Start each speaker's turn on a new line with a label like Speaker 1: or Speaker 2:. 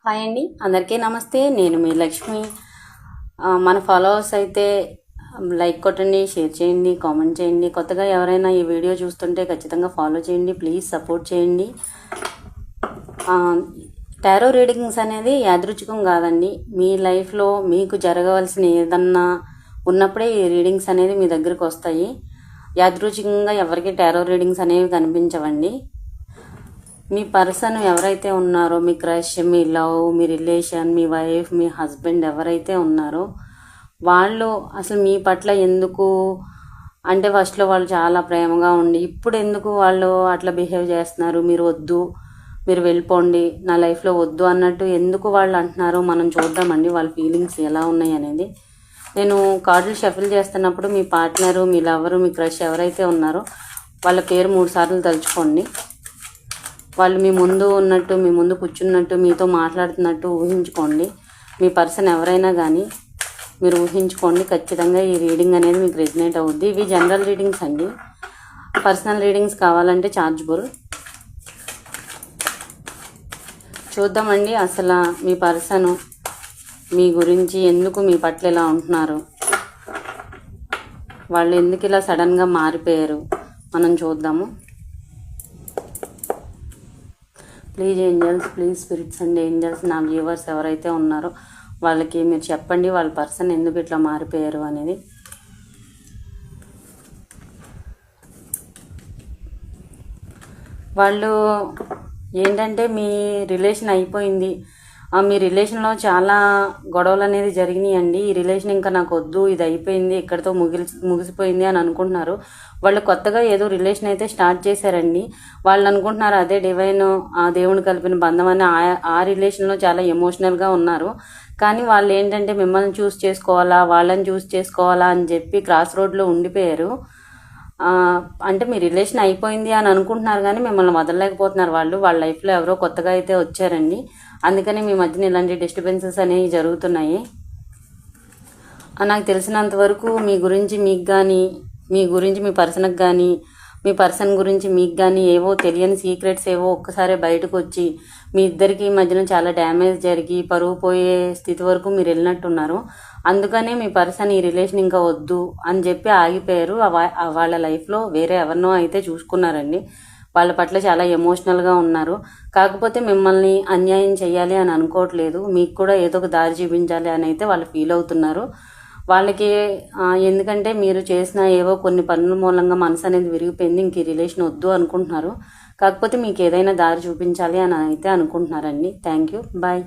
Speaker 1: Hi అండి, అందరికీ నమస్తే. నేను మీ లక్ష్మి. మన ఫాలోవర్స్ అయితే లైక్ కొట్టండి, షేర్ చేయండి, కామెంట్ చేయండి. కొత్తగా ఎవరైనా ఈ వీడియో చూస్తుంటే ఖచ్చితంగా ఫాలో చేయండి, ప్లీజ్ సపోర్ట్ చేయండి. టారో రీడింగ్స్ అనేది యాదృచ్ఛికం కాదండి. మీ లైఫ్లో మీకు జరగవలసిన ఏదన్నా ఉన్నప్పుడే ఈ రీడింగ్స్ అనేది మీ దగ్గరికి వస్తాయి. యాదృచ్ఛికంగా ఎవరికి టారో రీడింగ్స్ అనేవి కనిపించవండి. మీ పర్సన్ ఎవరైతే ఉన్నారో, మీ క్రష్, మీ లవ్, మీ రిలేషన్, మీ వైఫ్, మీ హస్బెండ్ ఎవరైతే ఉన్నారో వాళ్ళు అసలు మీ పట్ల ఎందుకు అంటే ఫస్ట్లో వాళ్ళు చాలా ప్రేమగా ఉండి ఇప్పుడు ఎందుకు వాళ్ళు అట్లా బిహేవ్ చేస్తున్నారు, మీరు వద్దు, మీరు వెళ్ళిపోండి, నా లైఫ్లో వద్దు అన్నట్టు ఎందుకు వాళ్ళు అంటున్నారు మనం చూద్దామండి వాళ్ళ ఫీలింగ్స్ ఎలా ఉన్నాయి అనేది. నేను కార్డులు షఫిల్ చేస్తున్నప్పుడు మీ పార్ట్నరు, మీ లవరు, మీ క్రష్ ఎవరైతే ఉన్నారో వాళ్ళ పేరు 3 సార్లు తలుచుకోండి. వాళ్ళు మీ ముందు ఉన్నట్టు, మీ ముందు కూర్చున్నట్టు, మీతో మాట్లాడుతున్నట్టు ఊహించుకోండి. మీ పర్సన్ ఎవరైనా కానీ మీరు ఊహించుకోండి. ఖచ్చితంగా ఈ రీడింగ్ అనేది మీకు రెజినేట్ అవుద్ది. ఇవి జనరల్ రీడింగ్స్ అండి. పర్సనల్ రీడింగ్స్ కావాలంటే ఛార్జబుల్. చూద్దామండి అసలు మీ పర్సన్ మీ గురించి ఎందుకు మీ పట్ల ఇలా ఉంటున్నారు, వాళ్ళు ఎందుకు ఇలా సడన్గా మారిపోయారు మనం చూద్దాము. Please angels, please spirits and angels, నా వ్యూవర్స్ ఎవరైతే ఉన్నారో వాళ్ళకి మీరు చెప్పండి వాళ్ళ పర్సన్ ఎందుకు ఇట్లా మారిపోయారు అనేది. వాళ్ళు ఏంటంటే మీ రిలేషన్ అయిపోయింది, మీ రిలేషన్లో చాలా గొడవలు అనేది జరిగినాయండి. ఈ రిలేషన్ ఇంకా నాకు వద్దు, ఇది అయిపోయింది, ఇక్కడితో ముగిసిపోయింది అని అనుకుంటున్నారు. వాళ్ళు కొత్తగా ఏదో రిలేషన్ అయితే స్టార్ట్ చేశారండి. వాళ్ళు అనుకుంటున్నారు అదే డివైన్, ఆ దేవుడు కలిపిన బంధం అని. ఆ రిలేషన్లో చాలా ఎమోషనల్గా ఉన్నారు. కానీ వాళ్ళు ఏంటంటే మిమ్మల్ని చూస్ చేసుకోవాలా, వాళ్ళని చూస్ చేసుకోవాలా అని చెప్పి క్రాస్ రోడ్లో ఉండిపోయారు. అంటే మీ రిలేషన్ అయిపోయింది అని అనుకుంటున్నారు కానీ మిమ్మల్ని వదలలేకపోతున్నారు. వాళ్ళ లైఫ్లో ఎవరో కొత్తగా అయితే వచ్చారండి. అందుకని మీ మధ్యన ఇలాంటి డిస్టర్బెన్సెస్ అనేవి జరుగుతున్నాయి. నాకు తెలిసినంత వరకు మీ గురించి మీకు కానీ, మీ గురించి మీ పర్సన్కి కానీ, మీ పర్సన్ గురించి మీకు కానీ ఏవో తెలియని సీక్రెట్స్ ఏవో ఒక్కసారి బయటకు వచ్చి మీ ఇద్దరికి మధ్యన చాలా డ్యామేజ్ జరిగి పరువు పోయే స్థితి వరకు మీరు వెళ్ళినట్టున్నారు. అందుకనే మీ పర్సన్ ఈ రిలేషన్ ఇంకా వద్దు అని చెప్పి ఆగిపోయారు. వాళ్ళ లైఫ్లో వేరే ఎవరినో అయితే చూసుకున్నారండి. వాళ్ళ పట్ల చాలా ఎమోషనల్గా ఉన్నారు. కాకపోతే మిమ్మల్ని అన్యాయం చేయాలి అని అనుకోవట్లేదు, మీకు కూడా ఏదో ఒక దారి చూపించాలి అని అయితే వాళ్ళు ఫీల్ అవుతున్నారు. వాళ్ళకి ఎందుకంటే మీరు చేసిన ఏవో కొన్ని పనుల మూలంగా మనసు అనేది విరిగిపోయింది, ఇంక ఈ రిలేషన్ వద్దు అనుకుంటున్నారు. కాకపోతే మీకు ఏదైనా దారి చూపించాలి అని అయితే అనుకుంటున్నారండి. Thank you, bye.